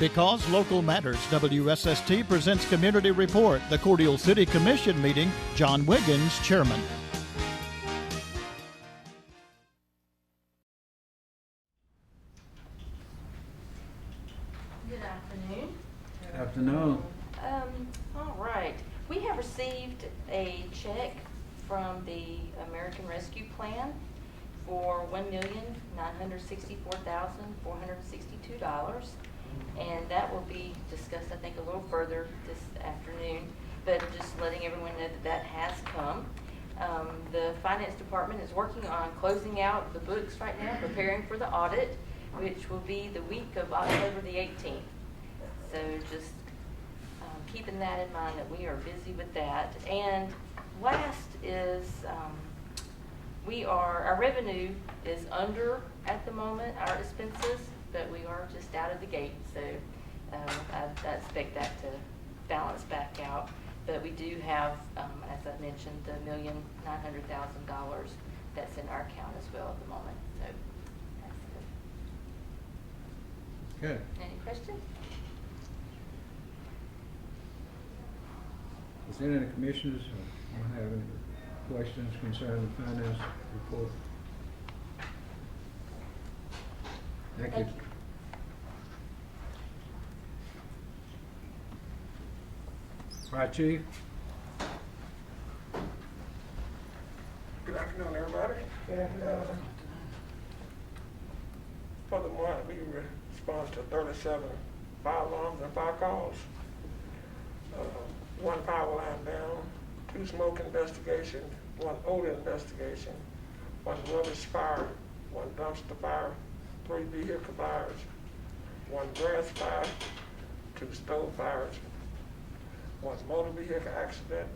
Because local matters, WSST presents Community Report, the Cordial City Commission meeting. John Wiggins, chairman. Good afternoon. Good afternoon. All right. We have received a check from the American Rescue Plan for $1,964,462. And that will be discussed, I think, a little further this afternoon, but just letting everyone know that that has come. The finance department is working on closing out the books right now, preparing for the audit, which will be the week of October the 18th. So just keeping that in mind, that we are busy with that. And last is our revenue is under at the moment our expenses, but we are just out of the gate. So I expect that to balance back out. But we do have, as I mentioned, the $1,900,000 that's in our account as well at the moment. So that's good. Good. Any questions? Is there any commissioners who have any questions concerning the finance report? Thank you. Fire Chief? Good afternoon, everybody. For the month, we responded to 37 fire alarms and fire calls. 1 power line down, 2 smoke investigation, 1 odor investigation, 1 rubbish fire, 1 dumpster fire, 3 vehicle fires, 1 grass fire, 2 stove fires, 1 motor vehicle accident,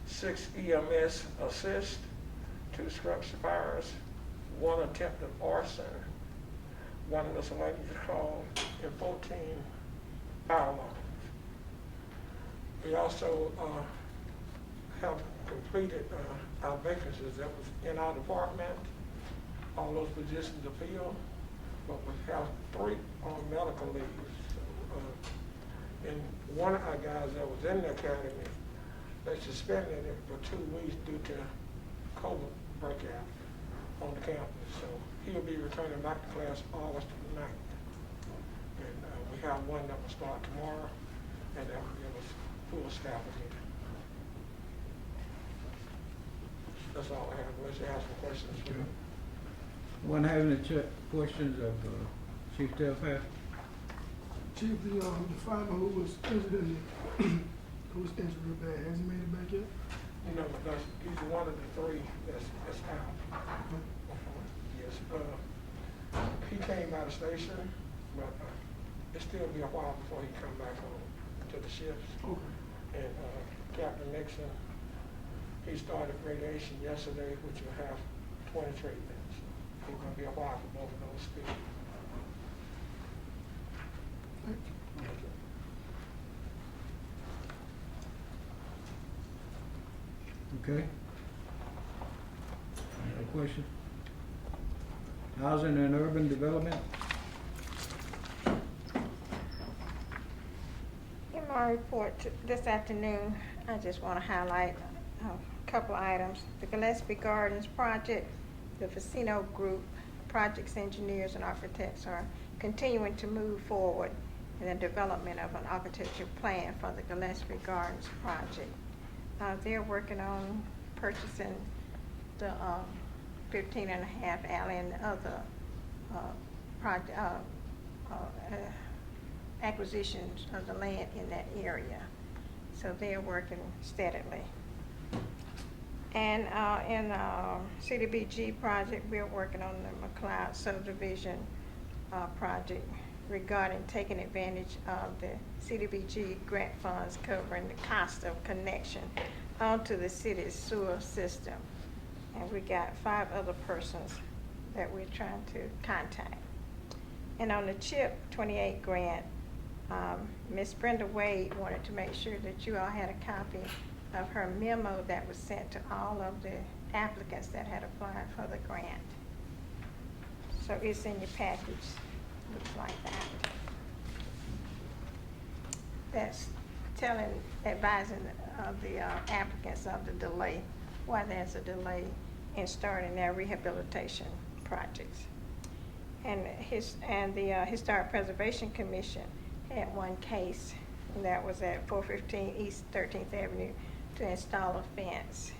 6 EMS assist, 2 structure fires, 1 attempted arson, 1 miscellaneous call, and 14 fire alarms. We also have completed our vacancies that was in our department. All those positions are filled, but we have 3 on medical leave. So, and one of our guys that was in the academy, they suspended it for 2 weeks due to COVID breakout on the campus. So he'll be returning back to class August 9th. And we have 1 that will start tomorrow, and that will give us full staff again. That's all I have, unless you have some questions. Okay. One having any questions of Chief Delphat? Chief, the fireman who was injured who was injured real bad, has he made it back yet? No, but he's one of the 3 that's out. Yes. He came by the station, but it'll still be a while before he come back home to the shifts. Okay. And Captain Nixon, he started radiation yesterday, which will have 20 treatments. It's going to be a while for both of those people. Thank you. Okay. Any other question? Housing and urban development? In my report this afternoon, I just want to highlight a couple of items. The Gillespie Gardens project, the Facino Group, projects engineers and architects are continuing to move forward in the development of an architecture plan for the Gillespie Gardens project. They're working on purchasing the 15.5 alley and other acquisitions of the land in that area. So they're working steadily. And in CDBG project, we're working on the McLeod subdivision project regarding taking advantage of the CDBG grant funds covering the cost of connection onto the city's sewer system. And we got 5 other persons that we're trying to contact. And on the CHIP 28 grant, Ms. Brenda Wade wanted to make sure that you all had a copy of her memo that was sent to all of the applicants that had applied for the grant. So it's in your package, looks like that. that's advising the applicants of the delay, why there's a delay in starting their rehabilitation projects. And the Historic Preservation Commission had one case, and that was at 415 East 13th Avenue, to install a fence,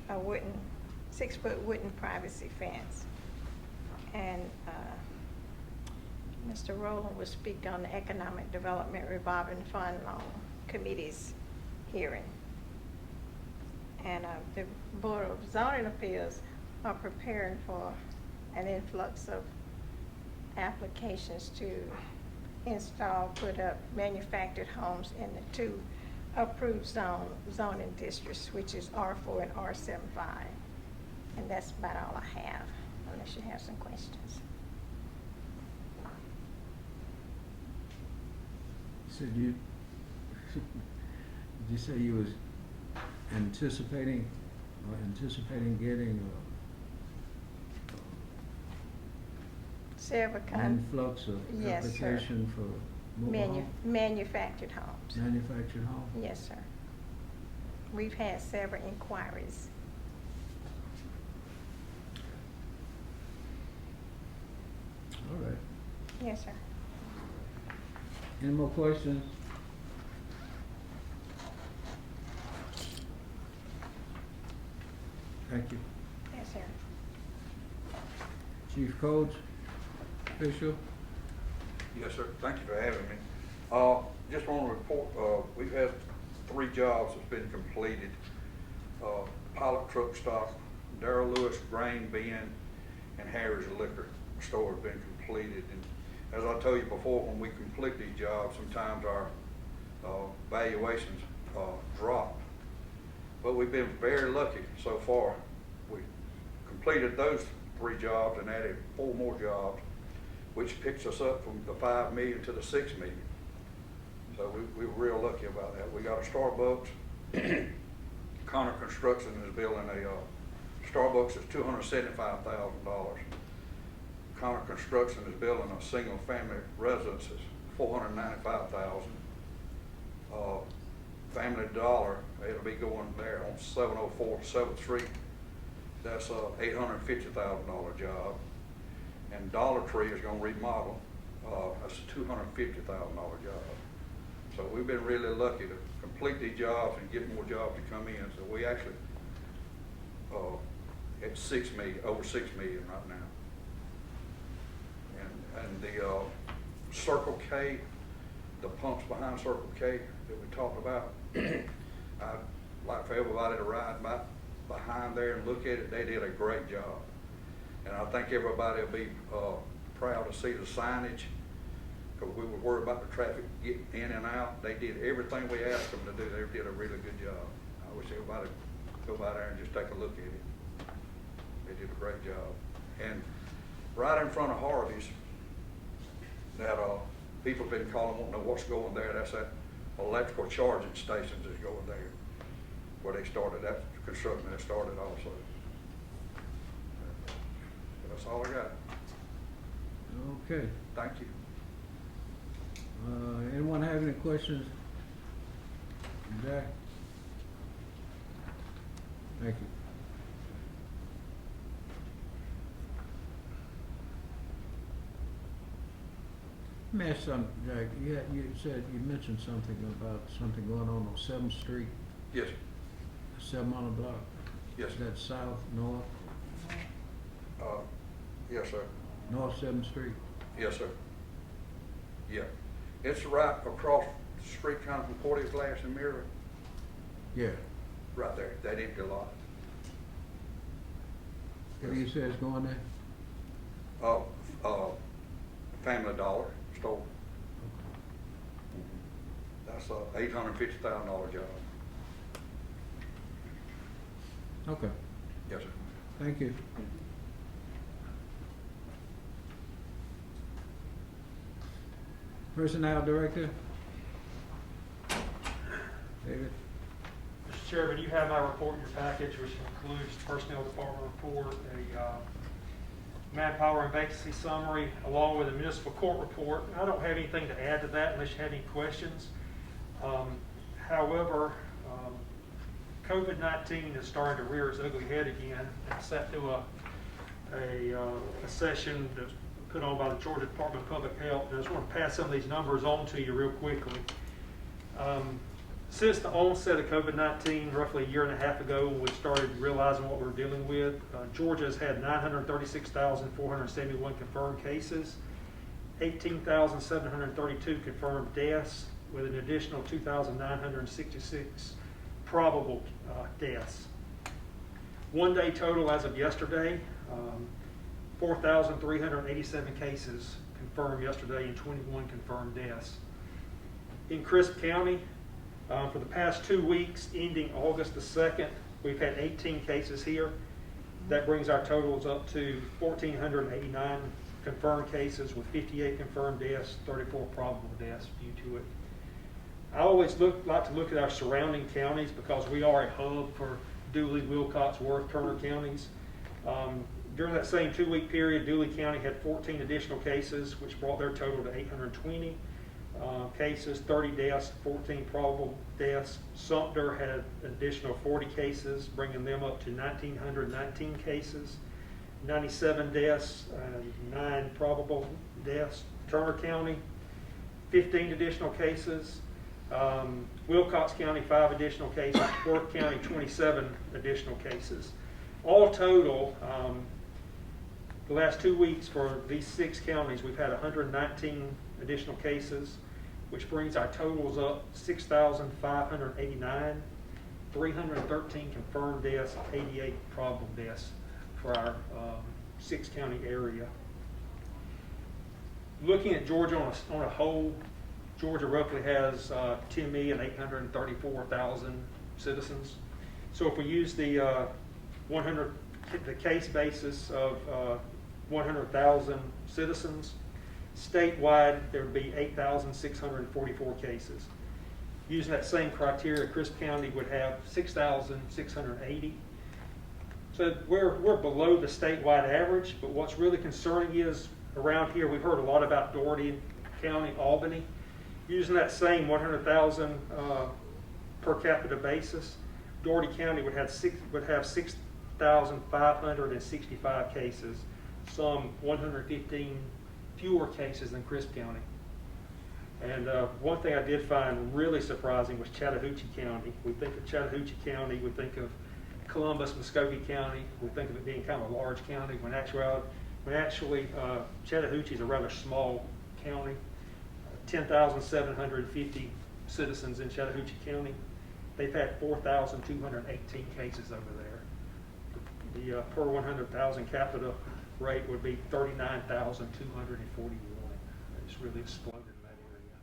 a 6-foot wooden privacy fence. And Mr. Rowland will speak on the Economic Development Revolving Fund Loan Committee's hearing. And the Board of Zoning Appeals are preparing for an influx of applications to install, put up manufactured homes in the 2 approved zoning districts, which is R4 and R75. And that's about all I have, unless you have some questions. So did you say you was anticipating getting Several an influx of Yes, sir. application for mobile homes? Manufactured homes. Manufactured homes? Yes, sir. We've had several inquiries. All right. Yes, sir. Any more questions? Thank you. Yes, sir. Chief Coach, official? Yes, sir. Thank you for having me. Just want to report, we've had 3 jobs that's been completed. Pilot truck stop, Darrell Lewis grain bin, and Harry's liquor store have been completed. And as I told you before, when we complete these jobs, sometimes our valuations drop. But we've been very lucky so far. We completed those 3 jobs and added 4 more jobs, which picks us up from the $5 million to the $6 million. So we were real lucky about that. We got a Starbucks. Connor Construction is building a Starbucks is $275,000. Connor Construction is building a single family residence is $495,000. Family Dollar, it'll be going there on 704 7th Street. That's a $850,000 job. And Dollar Tree is going to remodel. That's a $250,000 job. So we've been really lucky to complete these jobs and get more jobs to come in. So we actually at $6 million, over $6 million right now. And the Circle K, the pumps behind Circle K that we talked about, I'd like for everybody to ride behind there and look at it. They did a great job. And I think everybody will be proud to see the signage, because we were worried about the traffic getting in and out. They did everything we asked them to do. They did a really good job. I wish everybody would go by there and just take a look at it. They did a great job. And right in front of Harvey's, that people have been calling, won't know what's going there. That's that electrical charging stations that's going there, where they started that construction that started also. That's all I got. Okay. Thank you. Anyone have any questions? Jack? Thank you. Let me ask something, Jack. You mentioned something about something going on 7th Street, Yes, 700 block. yes, Is that south, north? yes, sir. North 7th Street? Yes, sir. Yeah, it's right across the street, kind of from 40th Glass and Mirror, Yeah. right there, that empty lot. What do you say is going there? Family Dollar store. That's a $850,000 job. Okay. Yes, sir. Thank you. Personnel Director? David? Mr. Chairman, you have my report in your package, which includes the Personnel Department report, a manpower and vacancy summary, along with a municipal court report. I don't have anything to add to that unless you have any questions. However, COVID-19 is starting to rear its ugly head again. I sat through a session that's put on by the Georgia Department of Public Health, and I just want to pass some of these numbers on to you real quickly. Since the onset of COVID-19, roughly a year and a half ago, when we started realizing what we're dealing with, Georgia has had 936,471 confirmed cases, 18,732 confirmed deaths, with an additional 2,966 probable deaths. One day total as of yesterday, 4,387 cases confirmed yesterday and 21 confirmed deaths. In Crisp County, for the past 2 weeks, ending August the 2nd, we've had 18 cases here. That brings our totals up to 1,489 confirmed cases with 58 confirmed deaths, 34 probable deaths due to it. I always like to look at our surrounding counties because we are a hub for Dooley, Wilcox, Worth, Turner counties. During that same 2-week period, Dooley County had 14 additional cases, which brought their total to 820 cases, 30 deaths, 14 probable deaths. Sumter had an additional 40 cases, bringing them up to 1,919 cases, 97 deaths, 9 probable deaths. Turner County, 15 additional cases. Wilcox County, 5 additional cases. Worth County, 27 additional cases. All total, the last 2 weeks for these 6 counties, we've had 119 additional cases, which brings our totals up 6,589, 313 confirmed deaths, 88 probable deaths for our 6-county area. Looking at Georgia on a whole, Georgia roughly has 10,834,000 citizens. So if we use the case basis of 100,000 citizens, statewide there would be 8,644 cases. Using that same criteria, Crisp County would have 6,680. So we're below the statewide average, but what's really concerning is around here we've heard a lot about Dougherty County, Albany. Using that same 100,000 per capita basis, Dougherty County would have 6,565 cases, some 115 fewer cases than Crisp County. And one thing I did find really surprising was Chattahoochee County. We think of Chattahoochee County, we think of Columbus, Muskogee County, we think of it being kind of a large county, when actually Chattahoochee is a rather small county. 10,750 citizens in Chattahoochee County. They've had 4,218 cases over there. The per 100,000 capita rate would be 39,241. It's really exploded in that area.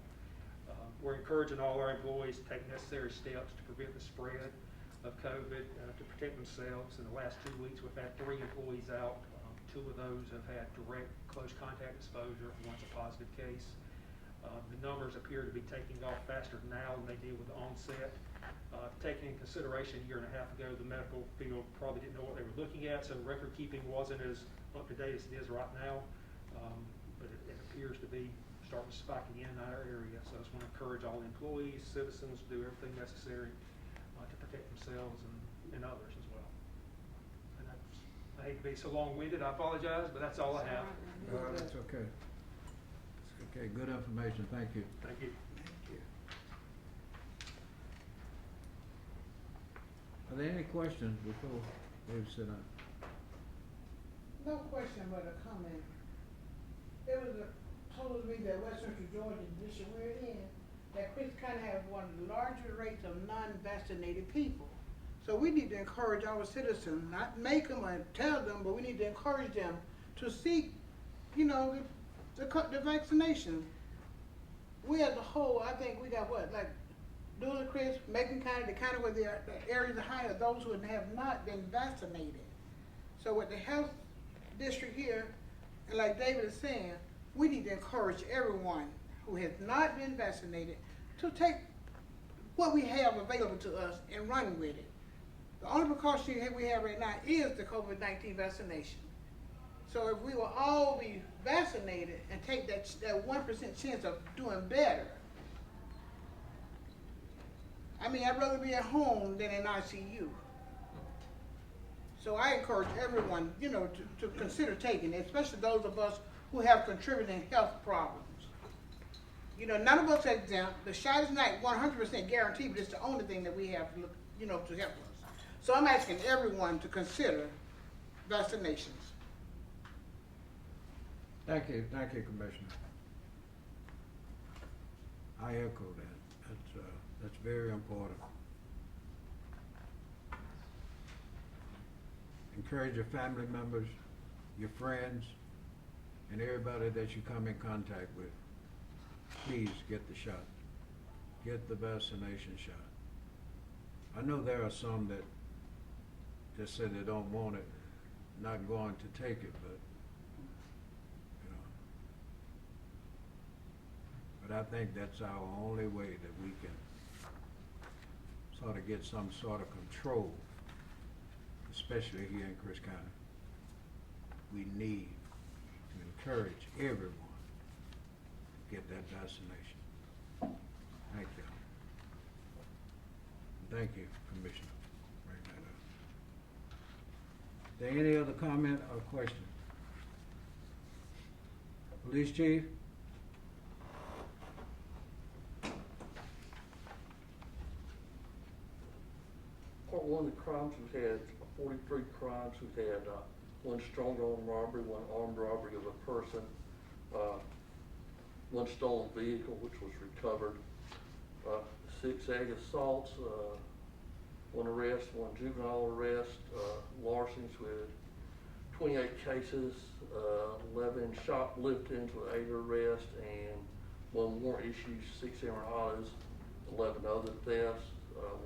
We're encouraging all our employees to take necessary steps to prevent the spread of COVID, to protect themselves. In the last 2 weeks, we've had 3 employees out. 2 of those have had direct close contact exposure. One's a positive case. The numbers appear to be taking off faster now than they did with the onset. Taking in consideration a year and a half ago, the medical field probably didn't know what they were looking at, so record keeping wasn't as up to date as it is right now. But it appears to be starting to spike again in our area. So I just want to encourage all employees, citizens to do everything necessary to protect themselves and others as well. And I hate to be so long-winded, I apologize, but that's all I have. That's okay. Okay, good information. Thank you. Thank you. Are there any questions before we sit down? No question, but a comment. It was told to me that West Central Georgia, district we're in, that Crisp County has one of the largest rates of non-vaccinated people. So we need to encourage our citizens, not make them or tell them, but we need to encourage them to seek, the vaccination. We as a whole, I think we got Dooley, Crisp, Macon County, the county where the areas are high are those who have not been vaccinated. So with the health district here, and like David is saying, we need to encourage everyone who has not been vaccinated to take what we have available to us and run with it. The only precaution we have right now is the COVID-19 vaccination. So if we will all be vaccinated and take that 1% chance of doing better, I mean, I'd rather be at home than in ICU. So I encourage everyone, you know, to consider taking it, especially those of us who have contributing health problems. You know, none of us are exempt. The shot is not 100% guaranteed, but it's the only thing that we have, to look, you know, to help us. So I'm asking everyone to consider vaccinations. Thank you, Commissioner. I echo that. That's very important. Encourage your family members, your friends, and everybody that you come in contact with. Please get the shot. Get the vaccination shot. I know there are some that just say they don't want it, not going to take it, but but I think that's our only way that we can sort of get some sort of control, especially here in Chris County. We need to encourage everyone to get that vaccination. Thank you. Thank you, Commissioner. Bring that up. Is there any other comment or question? Police Chief? Part one of the crimes, we've had 43 crimes. We've had one strong-arm robbery, one armed robbery of a person, one stolen vehicle which was recovered, 6 ag assaults, 1 arrest, 1 juvenile arrest, larcenies with 28 cases, 11 shopliftings with 8 arrests, and 1 warrant issued, 6 errant autos, 11 other thefts,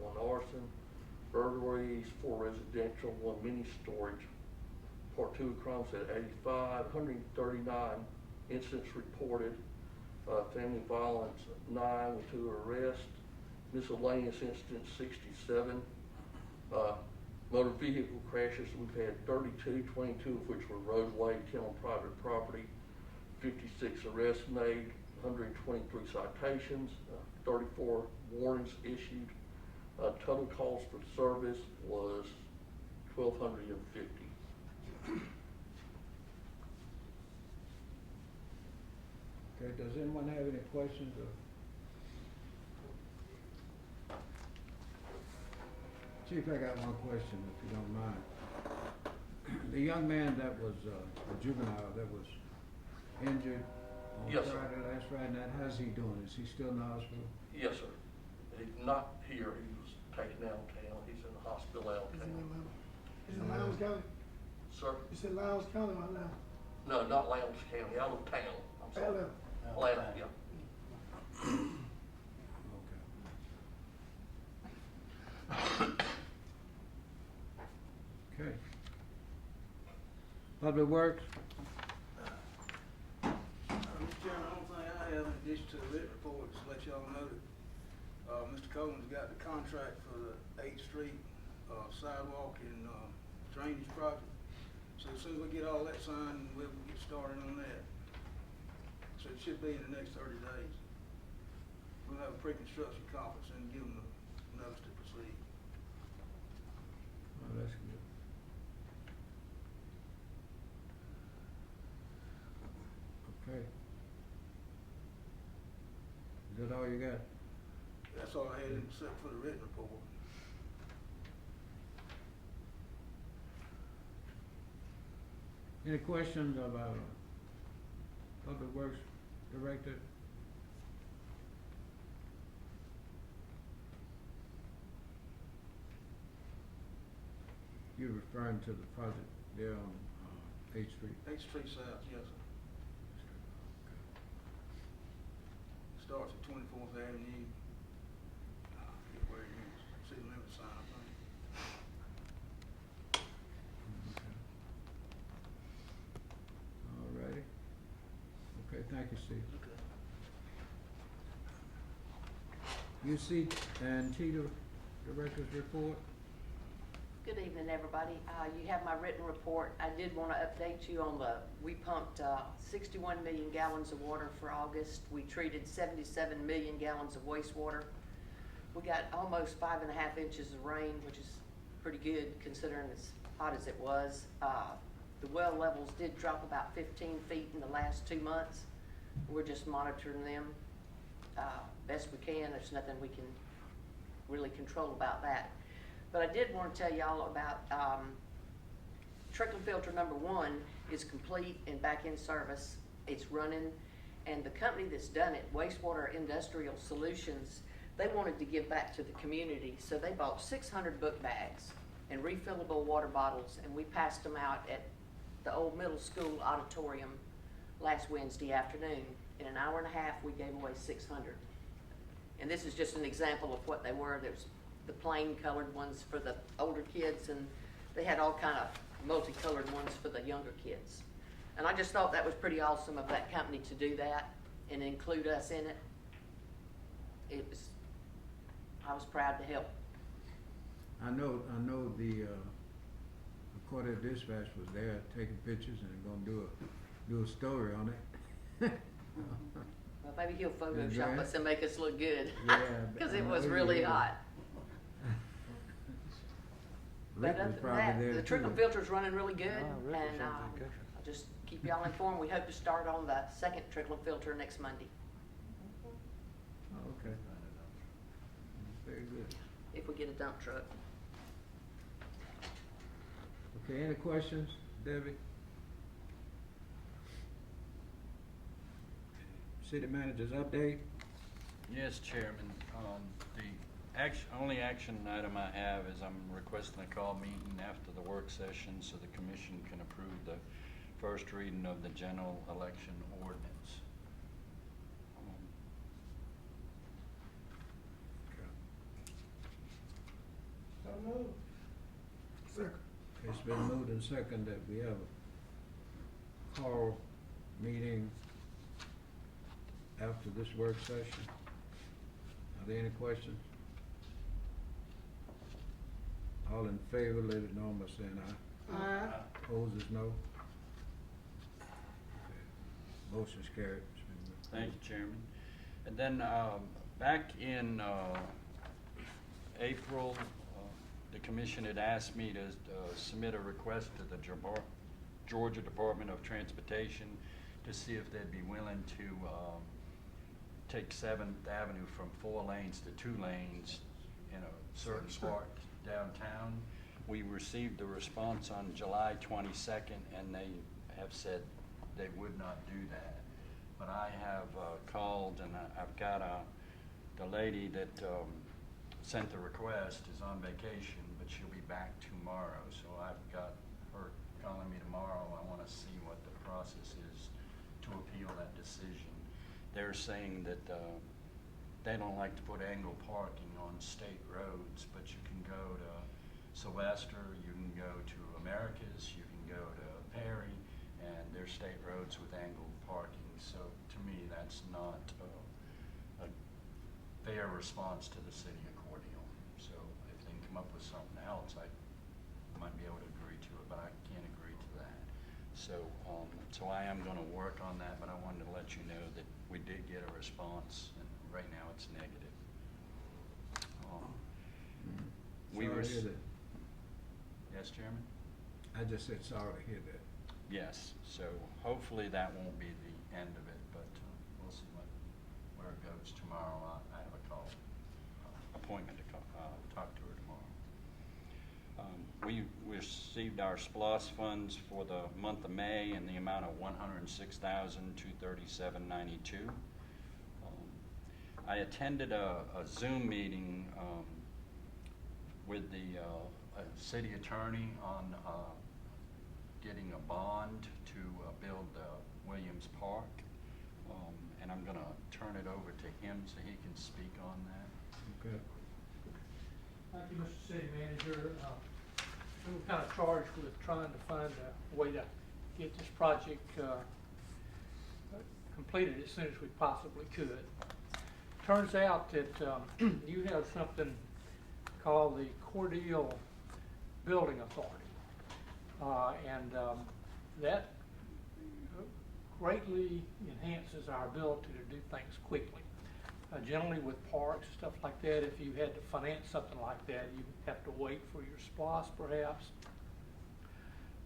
1 arson, burglaries, 4 residential, 1 mini storage. Part 2 of crimes at 85, 139 incidents reported, family violence 9 with 2 arrests, miscellaneous incidents 67, motor vehicle crashes we've had 32, 22 of which were roadway, 10 on private property, 56 arrests made, 123 citations, 34 warnings issued. Total calls for service was 1,250. Okay, does anyone have any questions? Chief, I got one question, if you don't mind. The young man that was a juvenile that was injured on Yes, Friday, sir. last Friday night, how's he doing? Is he still in the hospital? Yes, sir. He's not here. He was taken downtown. He's in the hospital out of town. Is it Lowndes County? Sir? You said Lowndes County or Lowndes? No, not Lowndes County, out of town. I'm sorry. Atlanta. Atlanta, yeah. Okay. Public Works? Mr. Chairman, the only thing I have in addition to the written report is to let y'all know that Mr. Coleman's got the contract for the 8th Street sidewalk and drainage project. So as soon as we get all that signed, we'll get started on that. So it should be in the next 30 days. We'll have a pre-construction conference and give them the notice to proceed. Oh, that's good. Okay. Is that all you got? That's all I had except for the written report. Any questions of our Public Works Director? You're referring to the project there on 8th Street? 8th Street South, yes, sir. Starts at 24th Avenue. I forget where it is. City limit sign, I think. All righty. Okay, thank you, Steve. Okay. UC and Cheetah Director's Report. Good evening, everybody. You have my written report. I did want to update you on we pumped 61 million gallons of water for August. We treated 77 million gallons of wastewater. We got almost 5.5 inches of rain, which is pretty good considering as hot as it was. The well levels did drop about 15 feet in the last 2 months. We're just monitoring them best we can. There's nothing we can really control about that. But I did want to tell y'all about trickle filter number 1 is complete and back in service. It's running, and the company that's done it, Wastewater Industrial Solutions, they wanted to give back to the community, so they bought 600 book bags and refillable water bottles, and we passed them out at the old middle school auditorium last Wednesday afternoon. In an hour and a half, we gave away 600. And this is just an example of what they were. There's the plain colored ones for the older kids, and they had all kind of multicolored ones for the younger kids. And I just thought that was pretty awesome of that company to do that and include us in it. I was proud to help. I know the Quartet Dispatch was there taking pictures and gonna do a story on it. Well, maybe he'll Is Photoshop that- us and make us look good. Yeah, Because I it know was he really will. hot. Rick But other was than probably that, there the too. trickle filter's running really good, Oh, Rick was and on vacation. I'll just keep y'all informed. We hope to start on the second trickle filter next Monday, Oh, okay. Very good. if we get a dump truck. Okay, any questions, Debbie? City manager's update? Yes, Chairman. The only action item I have is I'm requesting a call meeting after the work session so the commission can approve the first reading of the general election ordinance. So move. Second. It's been moved and second that we have a call meeting after this work session. Are there any questions? All in favor, let it know by saying aye. Aye. Opposed is no. Okay. Motion's carried. It's been moved. Thank you, Chairman. And then back in April, the commission had asked me to submit a request to the Georgia Department of Transportation to see if they'd be willing to take 7th Avenue from 4 lanes to 2 lanes in a certain part downtown. We received the response on July 22nd, and they have said they would not do that. But I have called, and I've got the lady that sent the request is on vacation, but she'll be back tomorrow. So I've got her calling me tomorrow. I want to see what the process is to appeal that decision. They're saying that they don't like to put angled parking on state roads, but you can go to Sylvester, you can go to Americas, you can go to Perry, and there's state roads with angled parking. So to me, that's not a fair response to the city of Cordial. So if they can come up with something else, I might be able to agree to it, but I can't agree to that. So I am going to work on that, but I wanted to let you know that we did get a response, and right now it's negative. We Sorry were. to hear that. Yes, Chairman? I just said sorry to hear that. Yes, so hopefully that won't be the end of it, but we'll see where it goes tomorrow. I have a call, appointment to talk to her tomorrow. We received our SPLOS funds for the month of May in the amount of $106,237.92. I attended a Zoom meeting with the city attorney on getting a bond to build Williams Park, and I'm going to turn it over to him so he can speak on that. Okay. Thank you, Mr. City Manager. We were kind of charged with trying to find a way to get this project completed as soon as we possibly could. Turns out that you have something called the Cordial Building Authority, and that greatly enhances our ability to do things quickly. Generally with parks, stuff like that, if you had to finance something like that, you have to wait for your SPOS perhaps,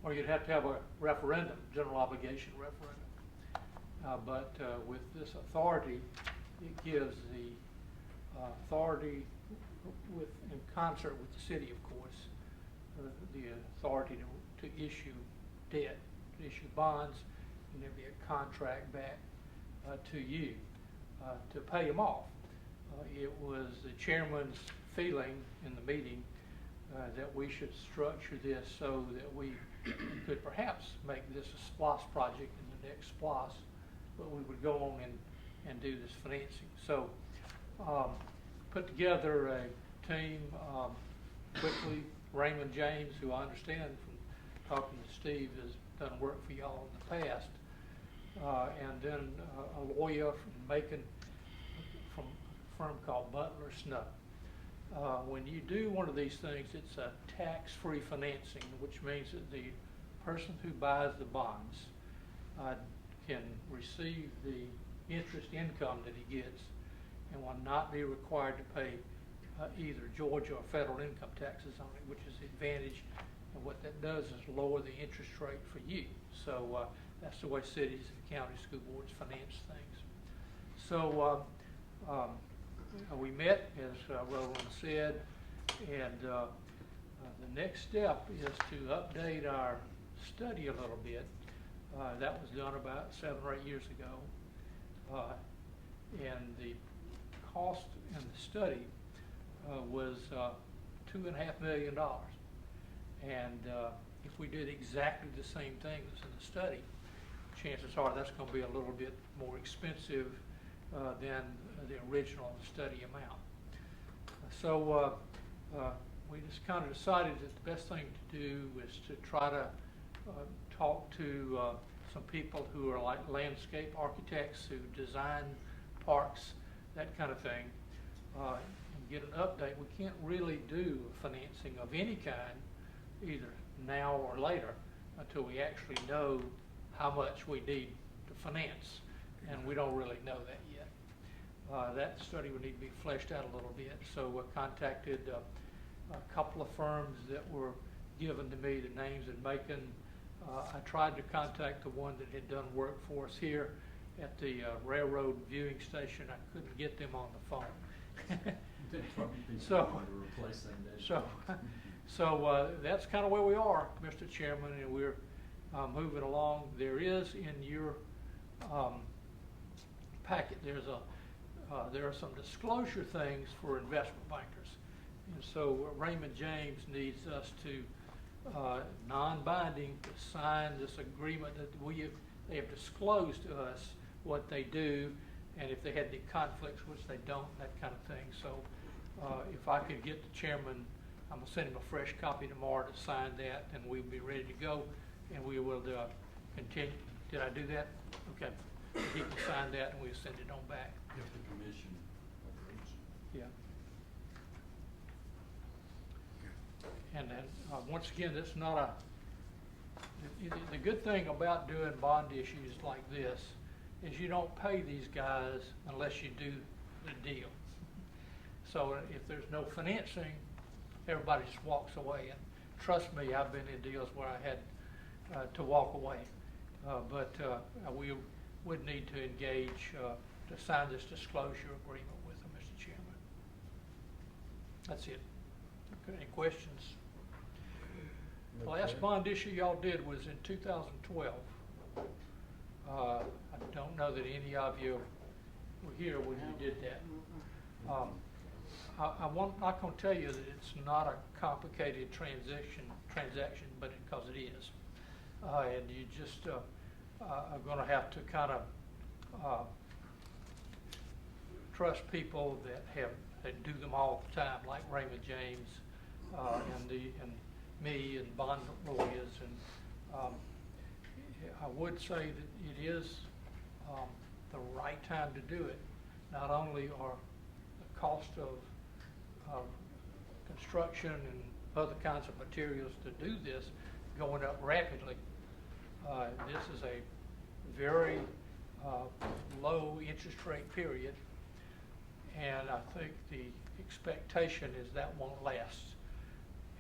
or you'd have to have a referendum, general obligation referendum. But with this authority, it gives the authority, in concert with the city, of course, the authority to issue debt, to issue bonds, and there'd be a contract back to you to pay them off. It was the chairman's feeling in the meeting that we should structure this so that we could perhaps make this a SPLOS project in the next SPLOS, but we would go on and do this financing. So put together a team quickly. Raymond James, who I understand from talking to Steve, has done work for y'all in the past, and then a lawyer from Macon, from a firm called Butler Snow. When you do one of these things, it's a tax-free financing, which means that the person who buys the bonds can receive the interest income that he gets and will not be required to pay either Georgia or federal income taxes on it, which is the advantage. And what that does is lower the interest rate for you. So that's the way cities and county school boards finance things. So we met, as Roland said, and the next step is to update our study a little bit. That was done about 7 or 8 years ago. And the cost in the study was $2.5 million. And if we did exactly the same thing that's in the study, chances are that's going to be a little bit more expensive than the original study amount. So we just kind of decided that the best thing to do was to try to talk to some people who are like landscape architects who design parks, that kind of thing, and get an update. We can't really do financing of any kind, either now or later, until we actually know how much we need to finance, and we don't really know that yet. That study would need to be fleshed out a little bit, so we contacted a couple of firms that were given to me, the names in Macon. I tried to contact the one that had done work for us here at the railroad viewing station. I couldn't get them on the phone. So that's kind of where we are, Mr. Chairman, and we're moving along. There is in your packet, there are some disclosure things for investment bankers. And so Raymond James needs us to, non-binding, to sign this agreement that they have disclosed to us what they do, and if they had any conflicts, which they don't, that kind of thing. So if I could get the chairman, I'm going to send him a fresh copy tomorrow to sign that, and we'll be ready to go, and we will continue. Did I do that? Okay. He can sign that, and we'll send it on back. If the commission agrees. Yeah. And then, once again, that's not the good thing about doing bond issues like this is you don't pay these guys unless you do the deal. So if there's no financing, everybody just walks away. And trust me, I've been in deals where I had to walk away. But we would need to engage to sign this disclosure agreement with them, Mr. Chairman. That's it. Okay, any questions? The last bond issue y'all did was in 2012. I don't know that any of you were here when you did that. I'm not going to tell you that it's not a complicated transaction, but because it is. And you just are going to have to kind of trust people that do them all the time, like Raymond James and me and bond lawyers. And I would say that it is the right time to do it. Not only are the cost of construction and other kinds of materials to do this going up rapidly, this is a very low interest rate period, I think the expectation is that won't last.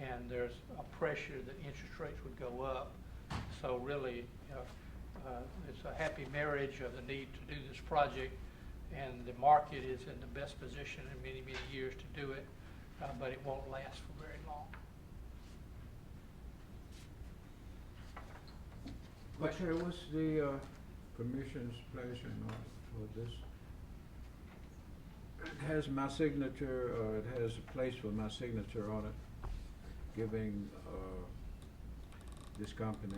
And there's a pressure that interest rates would go up. So really, it's a happy marriage of the need to do this project, and the market is in the best position in many, many years to do it, but it won't last for very long. Okay, what's the commission's pleasure for this? It has my signature, or it has a place for my signature on it, giving this company.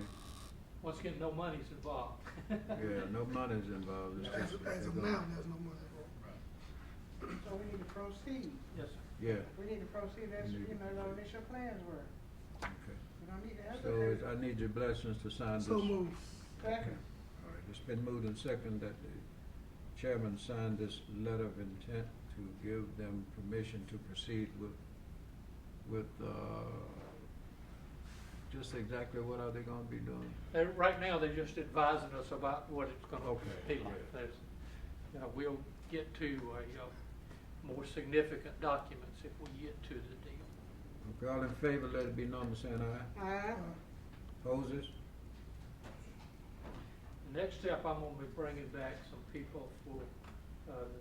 Once again, no money's involved. Yeah, no money's involved. It's just what As they're of gonna- now, there's no money. So we need to proceed. Yes, sir. Yeah, We need to proceed as, We need you to know, our proceed. initial plans were. okay. We don't need to So hesitate. I need your blessings to sign this. So moved. Second. All right, it's been moved and second that the chairman signed this letter of intent to give them permission to proceed with just exactly what are they gonna be doing? Right now, they're just advising us about what it's gonna Okay, be like. yeah. We'll get to more significant documents if we get to the deal. Okay, all in favor, let it be known by saying aye. Aye. Opposes? The next step, I'm gonna be bringing back some people for the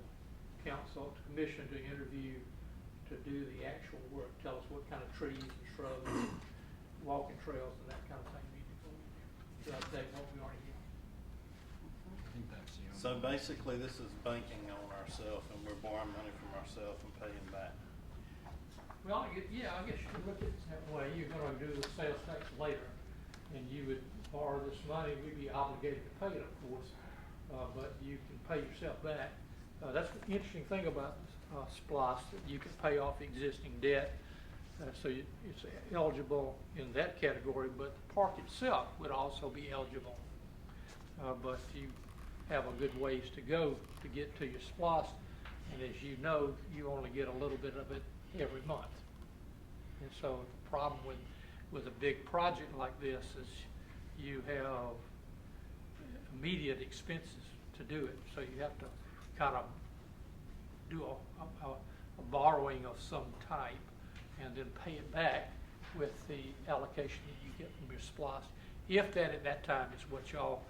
council, the commission to interview, to do the actual work. Tell us what kind of trees and shrubs, walking trails and that kind of thing we need to go in there, to update what we already have. I think that's the only. So basically, this is banking on ourselves, and we're borrowing money from ourselves and paying back. Well, yeah, I guess you could look at it that way. You're gonna do the sales tax later, and you would borrow this money, we'd be obligated to pay it, of course, but you can pay yourself back. That's the interesting thing about SPLOST, that you can pay off existing debt, so it's eligible in that category, but the park itself would also be eligible. But you have a good ways to go to get to your SPLOST, and as you know, you only get a little bit of it every month. And so the problem with a big project like this is you have immediate expenses to do it. So you have to kind of do a borrowing of some type and then pay it back with the allocation that you get from your SPLOST. If that at that time is what y'all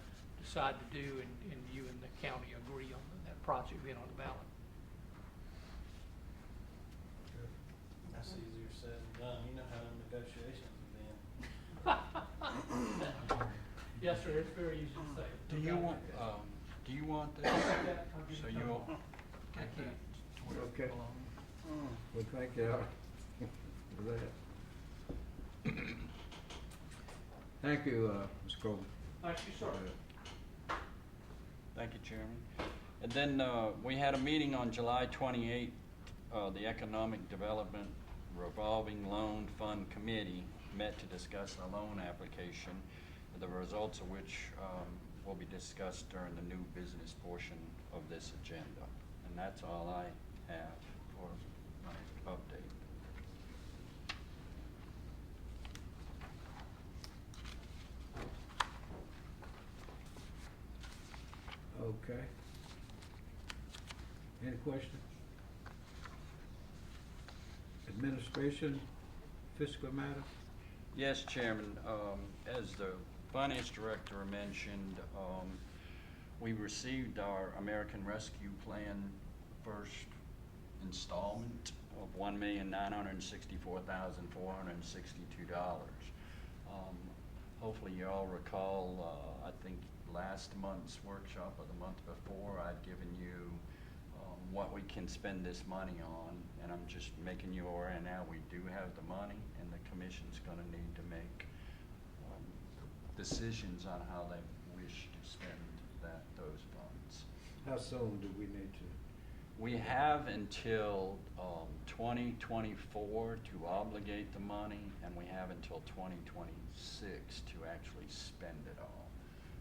decide to do and you and the county agree on that project being on the ballot. That's easier said than done. You know how the negotiations have been. Yes, sir, it's very easy to say. Do you want this? So you all. I can't. Okay. Well, thank you for that. Thank you, Ms. Coleman. Thank you, sir. Thank you, Chairman. And then we had a meeting on July 28th. The Economic Development Revolving Loan Fund Committee met to discuss a loan application, the results of which will be discussed during the new business portion of this agenda. And that's all I have for my update. Okay. Any questions? Administration, fiscal matter? Yes, Chairman. As the Finance Director mentioned, we received our American Rescue Plan first installment of $1,964,462. Hopefully you all recall, I think last month's workshop or the month before, I'd given you what we can spend this money on, and I'm just making you aware now we do have the money, and the Commission's gonna need to make decisions on how they wish to spend those funds. How soon do we need to? We have until 2024 to obligate the money, and we have until 2026 to actually spend it all.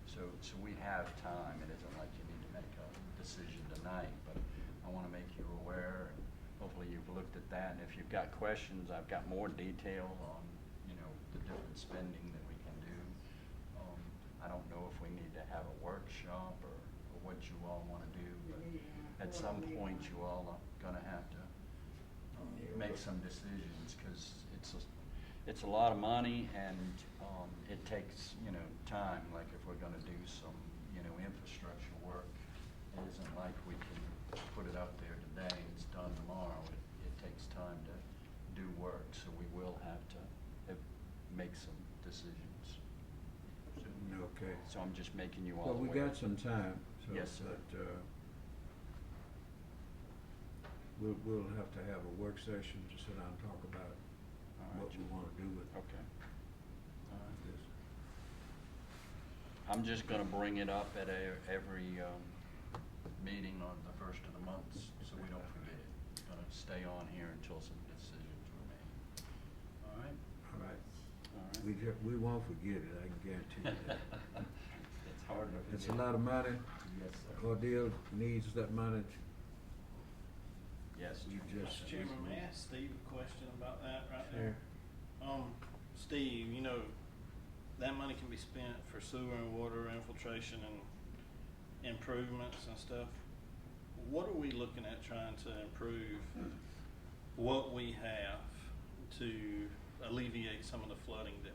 So we have time. It isn't like you need to make a decision tonight, but I want to make you aware. Hopefully you've looked at that, and if you've got questions, I've got more detail on, the different spending that we can do. I don't know if we need to have a workshop or what you all want to do, but at some point you all are going to have to make some decisions, because it's a lot of money, and it takes, time. Like if we're gonna do some, infrastructure work, it isn't like we can put it out there today and it's done tomorrow. It takes time to do work, so we will have to make some decisions. Okay. So I'm just making you all Well, we aware. got some time, so. Yes, sir. But, we'll have to have a work session to sit down and talk about All right, what we wanna do with Okay. All right. this. I'm just gonna bring it up at every meeting on the first of the month, so we don't forget it. It's gonna stay on here until some decisions were made. All right? All right. All right. We won't forget it, I can guarantee you that. It's hard to forget. It's a lot of money. Yes, sir. Ordeal needs that money. Yes. You just. Mr. Chairman, may I ask Steve a question about that right Sure. there? Steve, that money can be spent for sewer and water infiltration and improvements and stuff. What are we looking at trying to improve what we have to alleviate some of the flooding that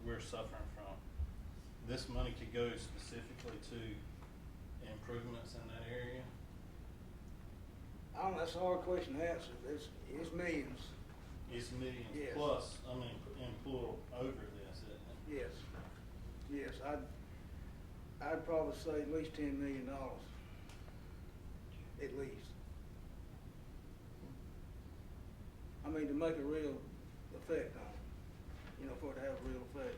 we're suffering from? This money could go specifically to improvements in that area? I don't, that's a hard question to answer. It's millions. It's millions Yes. plus, and pull over this, isn't it? Yes. Yes, I'd probably say at least $10 million. At least. To make a real effect on it, for it to have a real effect.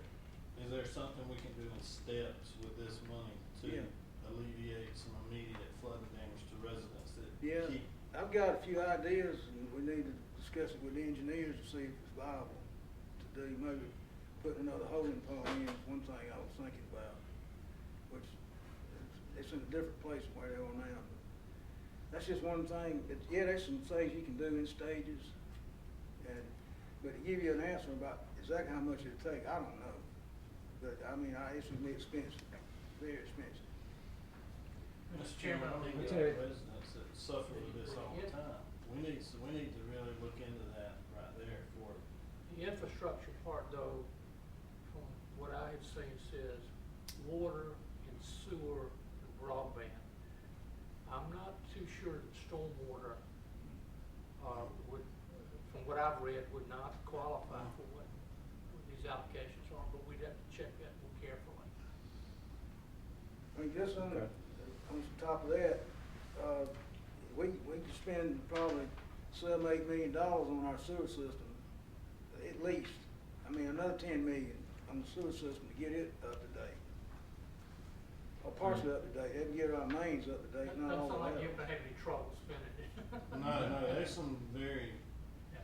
Is there something we can do in steps with this money to Yeah. alleviate some immediate flooding damage to residents that Yeah, keep? I've got a few ideas, and we need to discuss it with the engineers to see if it's viable to do. Maybe putting another holding pond in is one thing I was thinking about, which it's in a different place from where they are now. But that's just one thing. There's some things you can do in stages, but to give you an answer about exactly how much it'd take, I don't know. But it's gonna be expensive, very expensive. Mr. Chairman, I think we Okay. have residents that suffer with this all the time. We need to really look into that right there for. The infrastructure part though, from what I had seen, says water and sewer and broadband. I'm not too sure that stormwater, would, from what I've read, would not qualify for what these allocations are, but we'd have to check that more carefully. Just Okay. on top of that, we could spend probably $7-8 million on our sewer system, at least. Another 10 million on the sewer system to get it up to date. Or partially up to date, and get our mains up to date, not all Doesn't sound like of you're that. gonna have any trouble spending it. No, there's some very Yeah.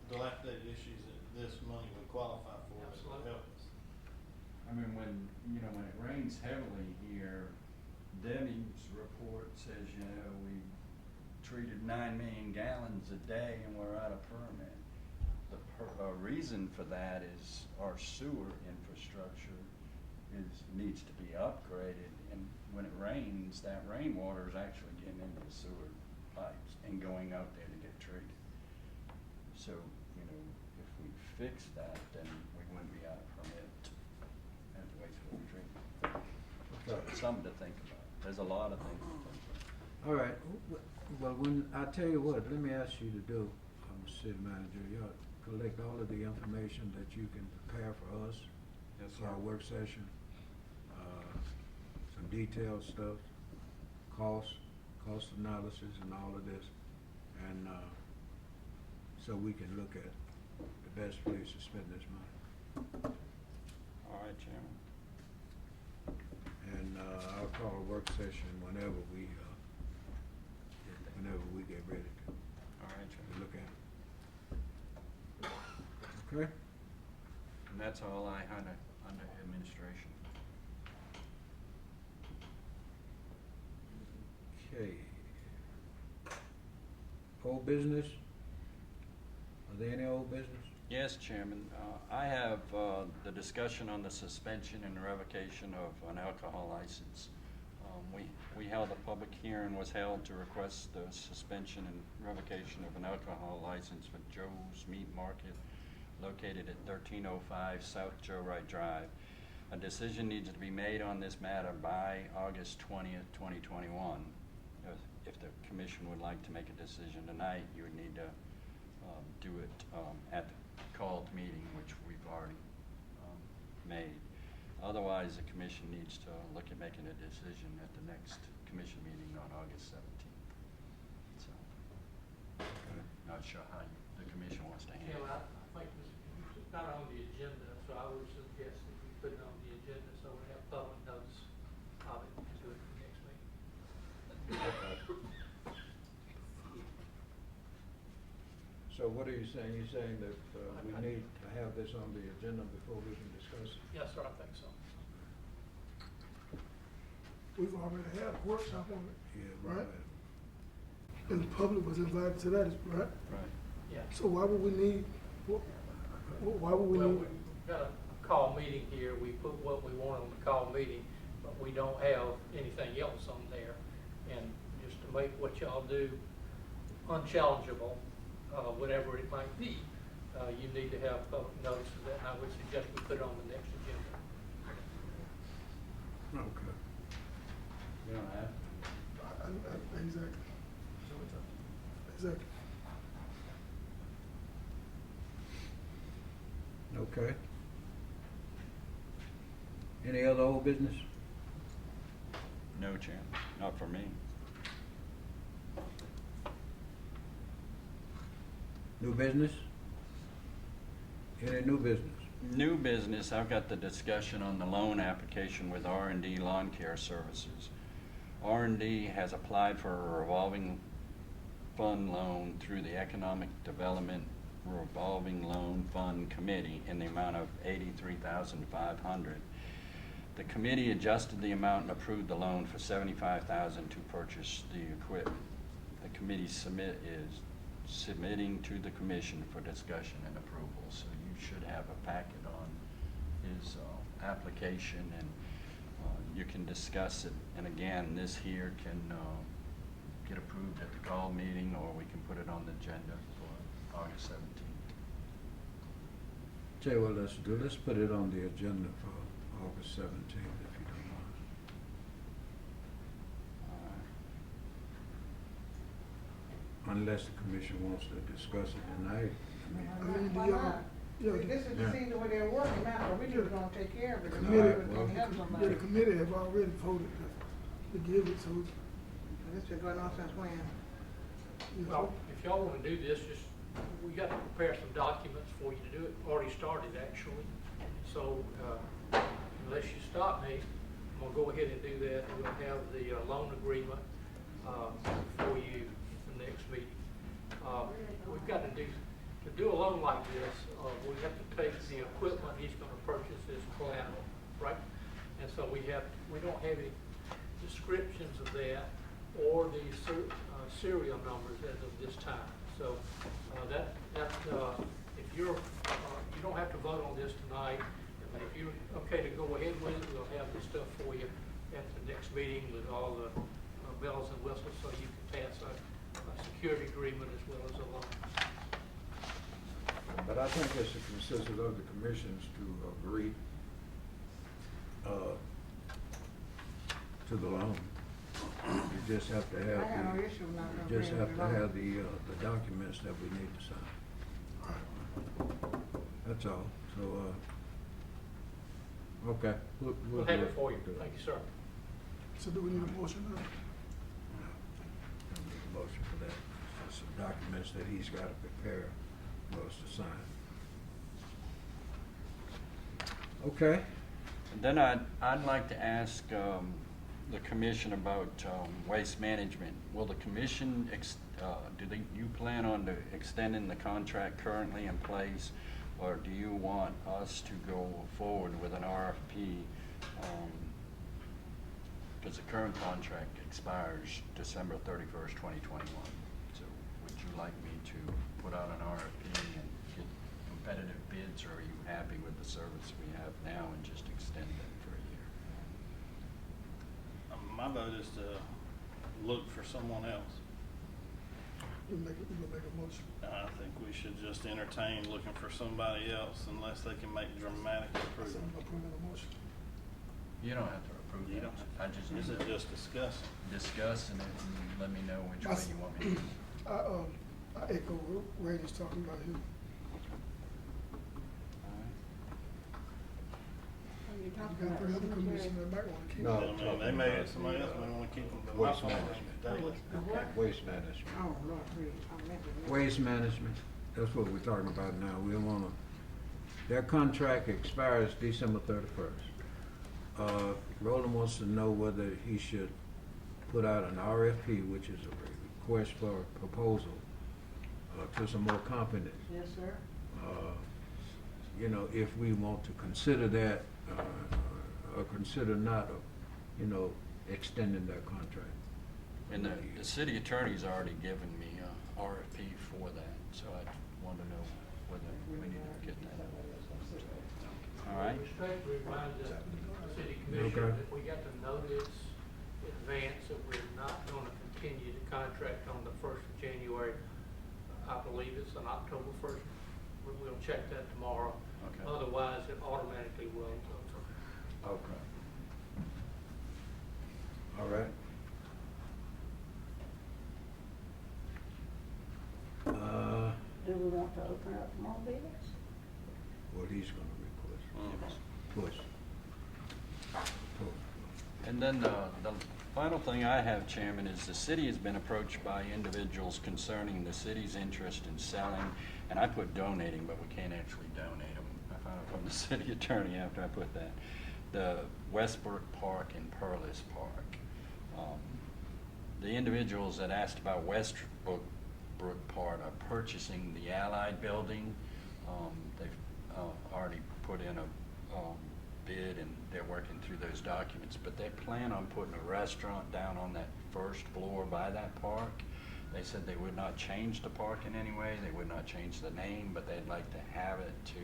dilapidated issues that this money would qualify for that would Absolutely. help us. When it rains heavily here, Debbie's report says, we treated 9 million gallons a day and we're out of permit. The reason for that is our sewer infrastructure needs to be upgraded, and when it rains, that rainwater is actually getting into the sewer pipes and going out there to get treated. So, if we fix that, then we wouldn't be out of permit at the wastewater treatment. So it's something to think about. There's a lot of things to think about. All right, well, I tell you what, let me ask you to do, city manager, you ought to collect all of the information that you can prepare for us. Yes, For our sir. work session, some detailed stuff, cost analysis and all of this. And, so we can look at the best place to spend this money. All right, Chairman. And, I'll call a work session whenever we get ready to All right, Chairman. look at it. Okay? And that's all I had under administration. Okay. Old business? Are there any old business? Yes, Chairman. I have the discussion on the suspension and revocation of an alcohol license. We held a public hearing was held to request the suspension and revocation of an alcohol license for Joe's Meat Market located at 1305 South Joe Wright Drive. A decision needs to be made on this matter by August 20th, 2021. If the commission would like to make a decision tonight, you would need to do it at the called meeting, which we've already made. Otherwise, the commission needs to look at making a decision at the next commission meeting on August 17th. So, not sure how the commission wants to handle it. I think it's not on the agenda, so I would suggest that we put it on the agenda so we have public notice of it and do it for the next meeting. So what are you saying? You're saying that we need to have this on the agenda before we can discuss it? Yes, sir, I think so. We've already had a workshop on it, Yeah, right? And the public was invited to that, right? Right. Yeah. So why would we need, why would we Well, need? we've got a call meeting here, we put what we want on the call meeting, but we don't have anything else on there. And just to make what y'all do unchallengeable, whatever it might be, you need to have public notice of that, and I would suggest we put it on the next agenda. Okay. You don't have? Exactly. Exactly. Okay. Any other old business? No, Chairman, not for me. New business? Any new business? New business, I've got the discussion on the loan application with R&D Lawn Care Services. R&D has applied for a revolving fund loan through the Economic Development Revolving Loan Fund Committee in the amount of $83,500. The committee adjusted the amount and approved the loan for $75,000 to purchase the equipment. The committee is submitting to the commission for discussion and approval. So you should have a packet on his application, and you can discuss it. And again, this here can get approved at the call meeting, or we can put it on the agenda for August 17th. Tell you what, let's put it on the agenda for August 17th, if you don't mind. Unless the commission wants to discuss it tonight. I mean, Why the, not? yeah, This is Yeah. the season where they're working now, so we just gonna take care of it. the and committee, everything help yeah, somebody. the committee have already voted to give it, so, This been going on since when? yeah. Well, if y'all wanna do this, we got to prepare some documents for you to do it, already started actually. So, unless you stop me, I'm gonna go ahead and do that. We'll have the loan agreement, for you at the next meeting. We've got to do a loan like this, we have to take the equipment he's gonna purchase as collateral, right? And so we don't have any descriptions of that or the serial numbers as of this time. So, if you're, you don't have to vote on this tonight. If you're okay to go ahead with it, we'll have this stuff for you at the next meeting with all the bells and whistles, so you can pass a security agreement as well as a loan. But I think it's a consensus of the commissions to agree to the loan. You just have to have I have no issue with not you just agreeing have with to the loan. have the documents that we need to sign. That's all. So, okay. We'll have it for you. Thank you, sir. So do we need a motion now? No, don't need a motion for that. It's just some documents that he's got to prepare for us to sign. Okay. And then I'd like to ask the commission about waste management. Will the commission, you plan on extending the contract currently in place, or do you want us to go forward with an RFP? Because the current contract expires December 31st, 2021. So would you like me to put out an RFP and get competitive bids, or are you happy with the service we have now and just extend it for a year? my vote is to look for someone else. You gonna make a motion? I think we should just entertain looking for somebody else unless they can make dramatic I'm improvement. gonna put in a motion. You don't have to approve You it. don't I just This need is to just discussing. discuss and then let me know which way you want me to. I echo what Ray is talking about here. You're You talking got about three other cemetery. commissioners that might wanna keep No. it. I mean, they may, somebody else may wanna keep them, but my Waste phone management. is daily. Waste management. Oh, Lord, please, I meant to. Waste management, that's what we're talking about now. We wanna, their contract expires December 31st. Roland wants to know whether he should put out an RFP, which is a request for a proposal, to some more companies. Yes, sir. You know, if we want to consider that, or consider not, you know, extending their contract. And the city attorney's already given me a RFP for that, so I want to know whether we need to get that. All right? Respectfully remind the city Okay. commission that we got to notice in advance that we're not gonna continue the contract on the 1st of January. I believe it's on October 1st. We'll check that tomorrow. Okay. Otherwise, it automatically will. Okay. All right. Do we want to open up more bids? What he's gonna request. Push. And then the final thing I have, Chairman, is the city has been approached by individuals concerning the city's interest in selling, and I put donating, but we can't actually donate them. I found out from the city attorney after I put that. The Westbrook Park and Perlis Park. The individuals that asked about Westbrook Park are purchasing the Allied building. They've already put in a bid and they're working through those documents, but they plan on putting a restaurant down on that first floor by that park. They said they would not change the park in any way, they would not change the name, but they'd like to have it to,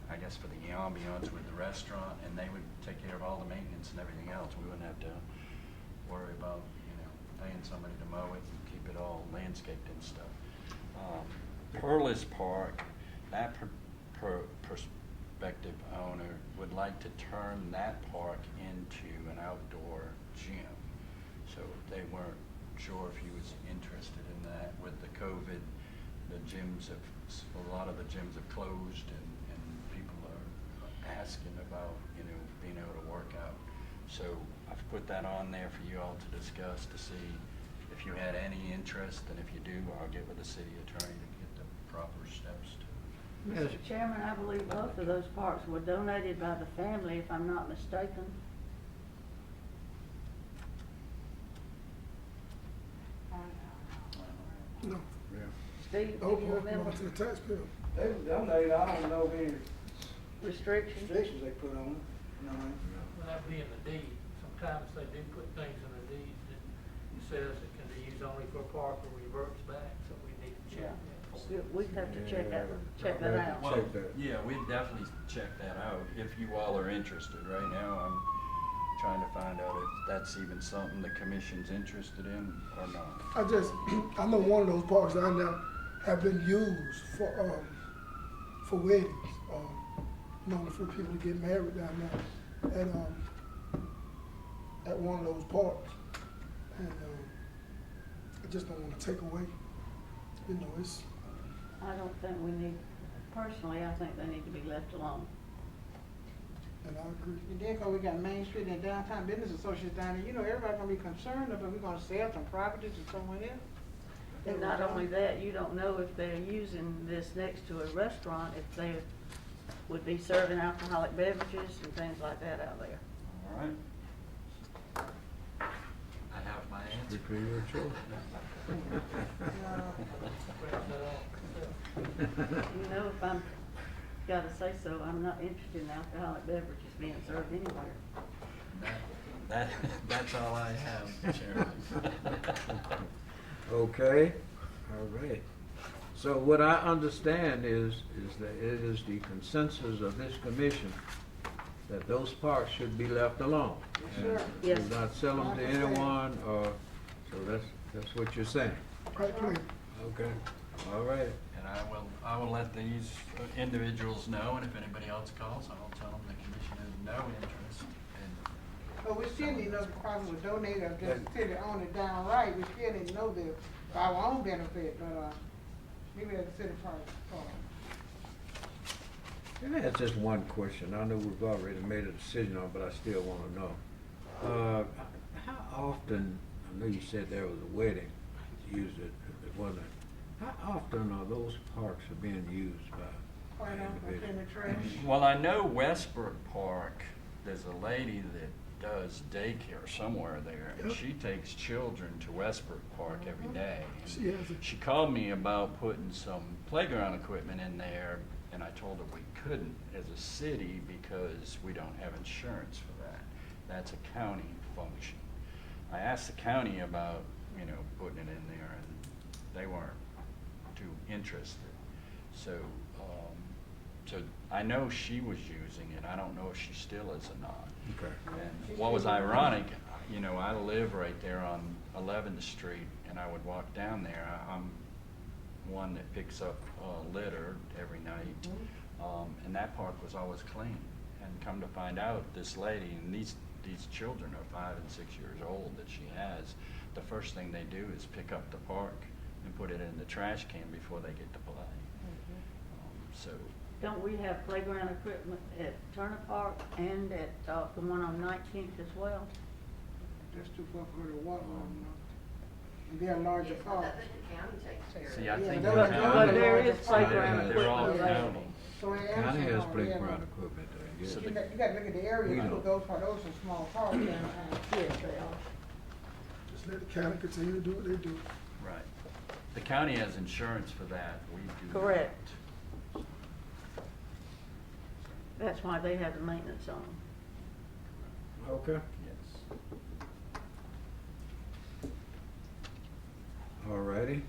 I guess, for the ambiance with the restaurant, and they would take care of all the maintenance and everything else. We wouldn't have to worry about, you know, paying somebody to mow it and keep it all landscaped and stuff. Perlis Park, that prospective owner would like to turn that park into an outdoor gym. So they weren't sure if he was interested in that. With the COVID, the gyms have, a lot of the gyms have closed, and people are asking about, you know, being able to work out. So I've put that on there for you all to discuss, to see if you had any interest, and if you do, I'll get with the city attorney to get the proper steps to. Mr. Chairman, I believe both of those parks were donated by the family, if I'm not mistaken. No. Yeah. Steve, Oh, do you remember to the taxpayer. They was donated, I don't know any restrictions? restrictions they put on it, you know. Well, that be in the deed. Sometimes they do put things in the deed that says it can be used only for a park or reverts back, so we need to check that. We'd have to check that Yeah. out. Well, Check that. yeah, we'd definitely check that out if you all are interested. Right now, I'm trying to find out if that's even something the commission's interested in or not. I know one of those parks down there have been used for weddings. You know, for people to get married down there at one of those parks. And I just don't want to take away, you know, it's. I don't think we need, personally, I think they need to be left alone. And I agree. And then, 'cause we got Main Street and Downtown Business Associates down there, you know, everybody's gonna be concerned about, we're gonna sell some properties to someone else. And not only that, you don't know if they're using this next to a restaurant, if they would be serving alcoholic beverages and things like that out there. All right. I have my answer. Speak for your choice. You know, if I'm, gotta say so, I'm not interested in alcoholic beverages being served anywhere. That's all I have, Chairman. Okay, all right. So what I understand is that it is the consensus of this commission that those parks should be left alone. Yes, sir. And Yes. do not sell them to anyone, or, so that's what you're saying. Quite clear. Okay, all right. And I will let these individuals know, and if anybody else calls, I'll tell them the commission has no interest in. But we still need to know the person was donated or just city owned it downright. We still need to know this for our own benefit, but, maybe at the city park. I had just one question. I know we've already made a decision on it, but I still want to know. How often, I know you said there was a wedding, used it, it wasn't. How often are those parks are being used by Point out, in individuals? the trash. Well, I know Westbrook Park, there's a lady that does daycare somewhere there, and she takes children to Westbrook Park every day. And she called me about putting some playground equipment in there, and I told her we couldn't as a city because we don't have insurance for that. That's a county function. I asked the county about, putting it in there, and they weren't too interested. So, so I know she was using it. I don't know if she still is or not. Okay. And what was ironic, I live right there on 11th Street, and I would walk down there. I'm one that picks up litter every night, and that park was always clean. And come to find out, this lady, and these children are 5 and 6 years old that she has, the first thing they do is pick up the park and put it in the trash can before they get to play. So. Don't we have playground equipment at Turner Park and at, the one on 19th as well? That's too far for the water. And they're larger Yes, I parks. think the county takes care of it. See, I Yeah, think but the those- county. but there is playground They're all equipment county. So in County Anderson, has yeah. playground equipment there, yes. So You got to look at the area We too, know. those are small parks downtown. Yes, they are. Just let the county continue to do what they do. Right. The county has insurance for that. We do not. Correct. That's why they have the maintenance on them. Okay. Yes. All righty.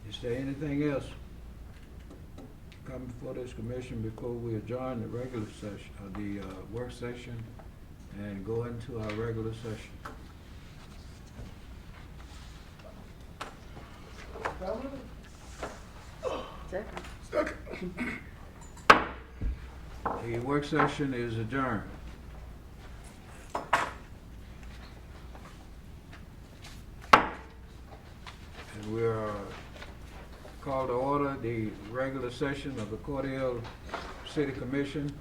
Is there anything else come before this commission before we adjourn the regular session, the work session, and go into our regular session? Second. The work session is adjourned. And we are called to order the regular session of the Cordell City Commission,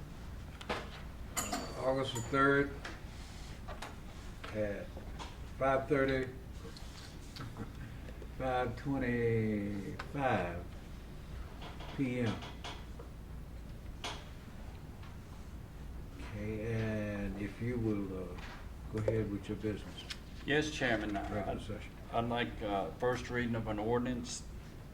August the 3rd at 5:30, 5:25 p.m. Okay, and if you will go ahead with your business. Yes, Chairman. Regular session. I'd like first reading of an ordinance.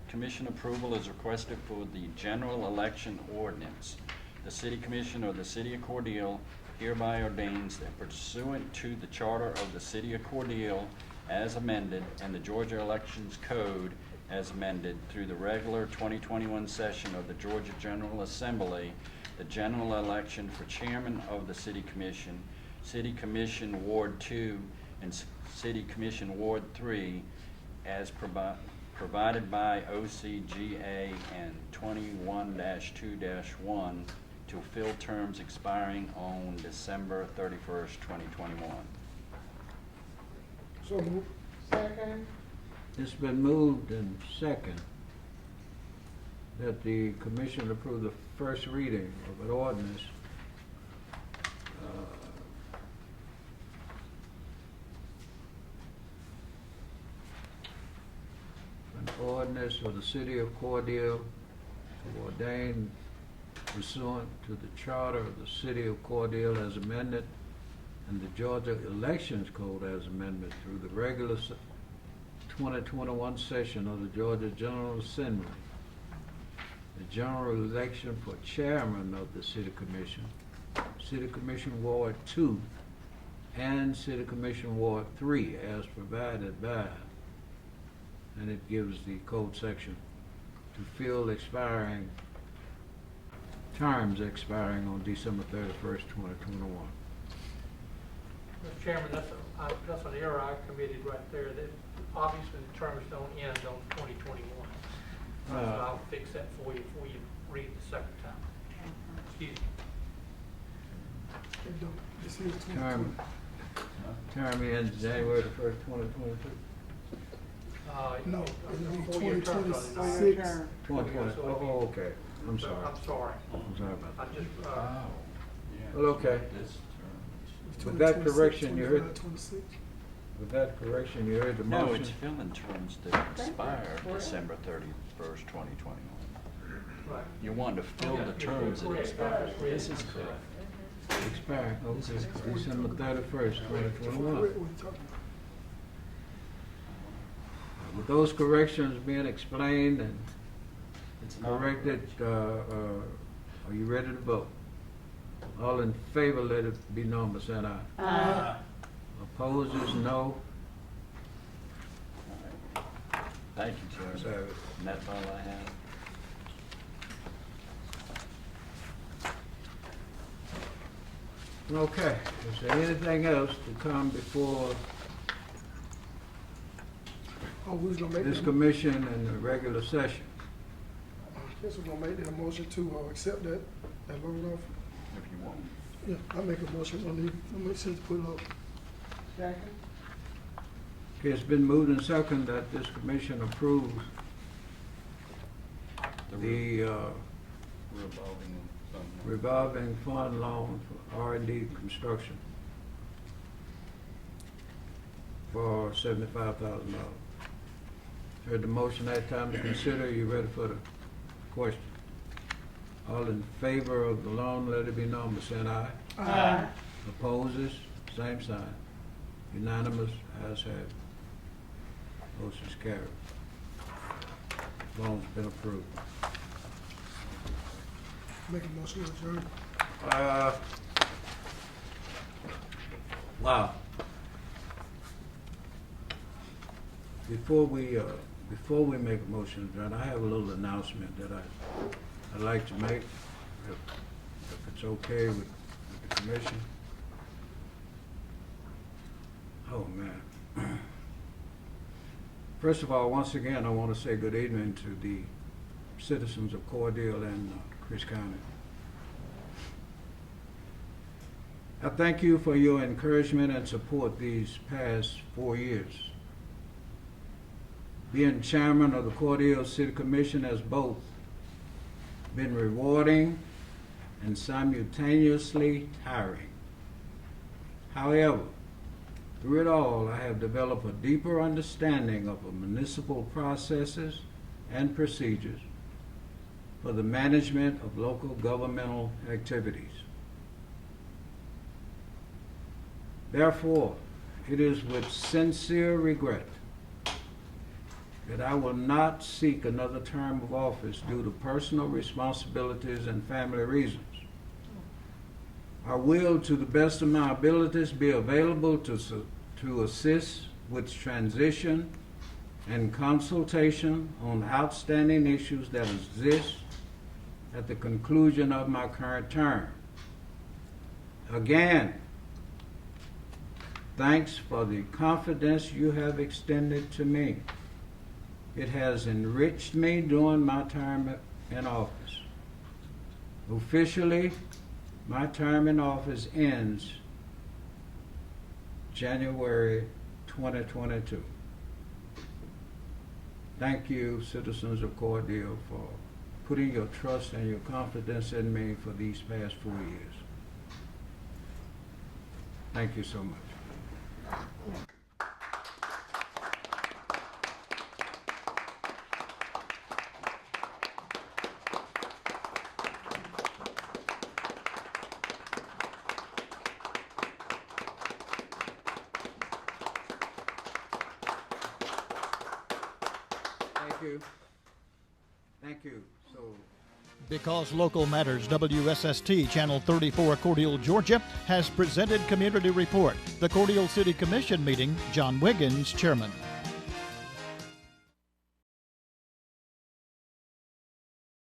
Commission approval is requested for the general election ordinance. The City Commission of the City of Cordele hereby ordains that pursuant to the Charter of the City of Cordele as amended and the Georgia Elections Code as amended through the regular 2021 session of the Georgia General Assembly, the general election for Chairman of the City Commission, City Commission Ward 2, and City Commission Ward 3 as provided by OCGA and 21-2-1 to fill terms expiring on December 31st, 2021. So move. Second. It's been moved and second that the commission approve the first reading of an ordinance for the City of Cordele to ordain pursuant to the Charter of the City of Cordele as amended and the Georgia Elections Code as amended through the regular 2021 session of the Georgia General Assembly. The general election for chairman of the City Commission, City Commission Ward 2, and City Commission Ward 3 as provided by, and it gives the code section, to fill expiring terms expiring on December 31st, 2021. Mr. Chairman, that's an error I committed right there, that obviously the terms don't end on 2021. So I'll fix that for you before you read the second time. Excuse me. It don't, this is Term ends January the 1st, 2022. No, it's it'll be a 4-year term, 2026. 2020. Oh, okay. I'm sorry. I'm sorry. I'm sorry about I that. just, Well, okay. It's With that 2026, correction, you heard. 25, 26. With that correction, you heard the No, motion. it's filling terms that expire December 31st, 2021. right. You want to fill the terms that expire. This is correct. Expire, okay, December 31st, 2021. What are you talking about? With those corrections being explained and It's not corrected, are you ready to vote? All in favor, let it be known by saying aye. Aye. Opposers, no. All right. Thank you, Ayes sir. have it. And that's all I have. Okay, is there anything else to come before Oh, we was gonna make this that, commission in the regular session? guess we're gonna make that motion to, accept that loan offer. If you want. Yeah, I make a motion, I need, it makes sense to put it up. Second. Okay, it's been moved and seconded that this commission approves the Revolving fund. revolving fund loan for R&D construction for $75,000. Heard the motion, that time to consider. You ready for the question? All in favor of the loan, let it be known by saying aye. Aye. Opposes, same sign. Unanimous, as had. Motion's carried. Loan's been approved. Make a motion to adjourn. Wow. Before we make a motion, John, I have a little announcement that I'd like to make, if it's okay with the commission. Oh, man. First of all, once again, I want to say good evening to the citizens of Cordele and Chris County. I thank you for your encouragement and support these past 4 years. Being chairman of the Cordele City Commission has both been rewarding and simultaneously tiring. However, through it all, I have developed a deeper understanding of the municipal processes and procedures for the management of local governmental activities. Therefore, it is with sincere regret that I will not seek another term of office due to personal responsibilities and family reasons. I will, to the best of my abilities, be available to assist with transition and consultation on outstanding issues that exist at the conclusion of my current term. Again, thanks for the confidence you have extended to me. It has enriched me during my term in office. Officially, my term in office ends January 2022. Thank you, citizens of Cordele, for putting your trust and your confidence in me for these past 4 years. Thank you so much. Thank you. Thank you. So. Because Local Matters WSST Channel 34 Cordele, Georgia has presented Community Report. The Cordele City Commission meeting, John Wiggins, Chairman.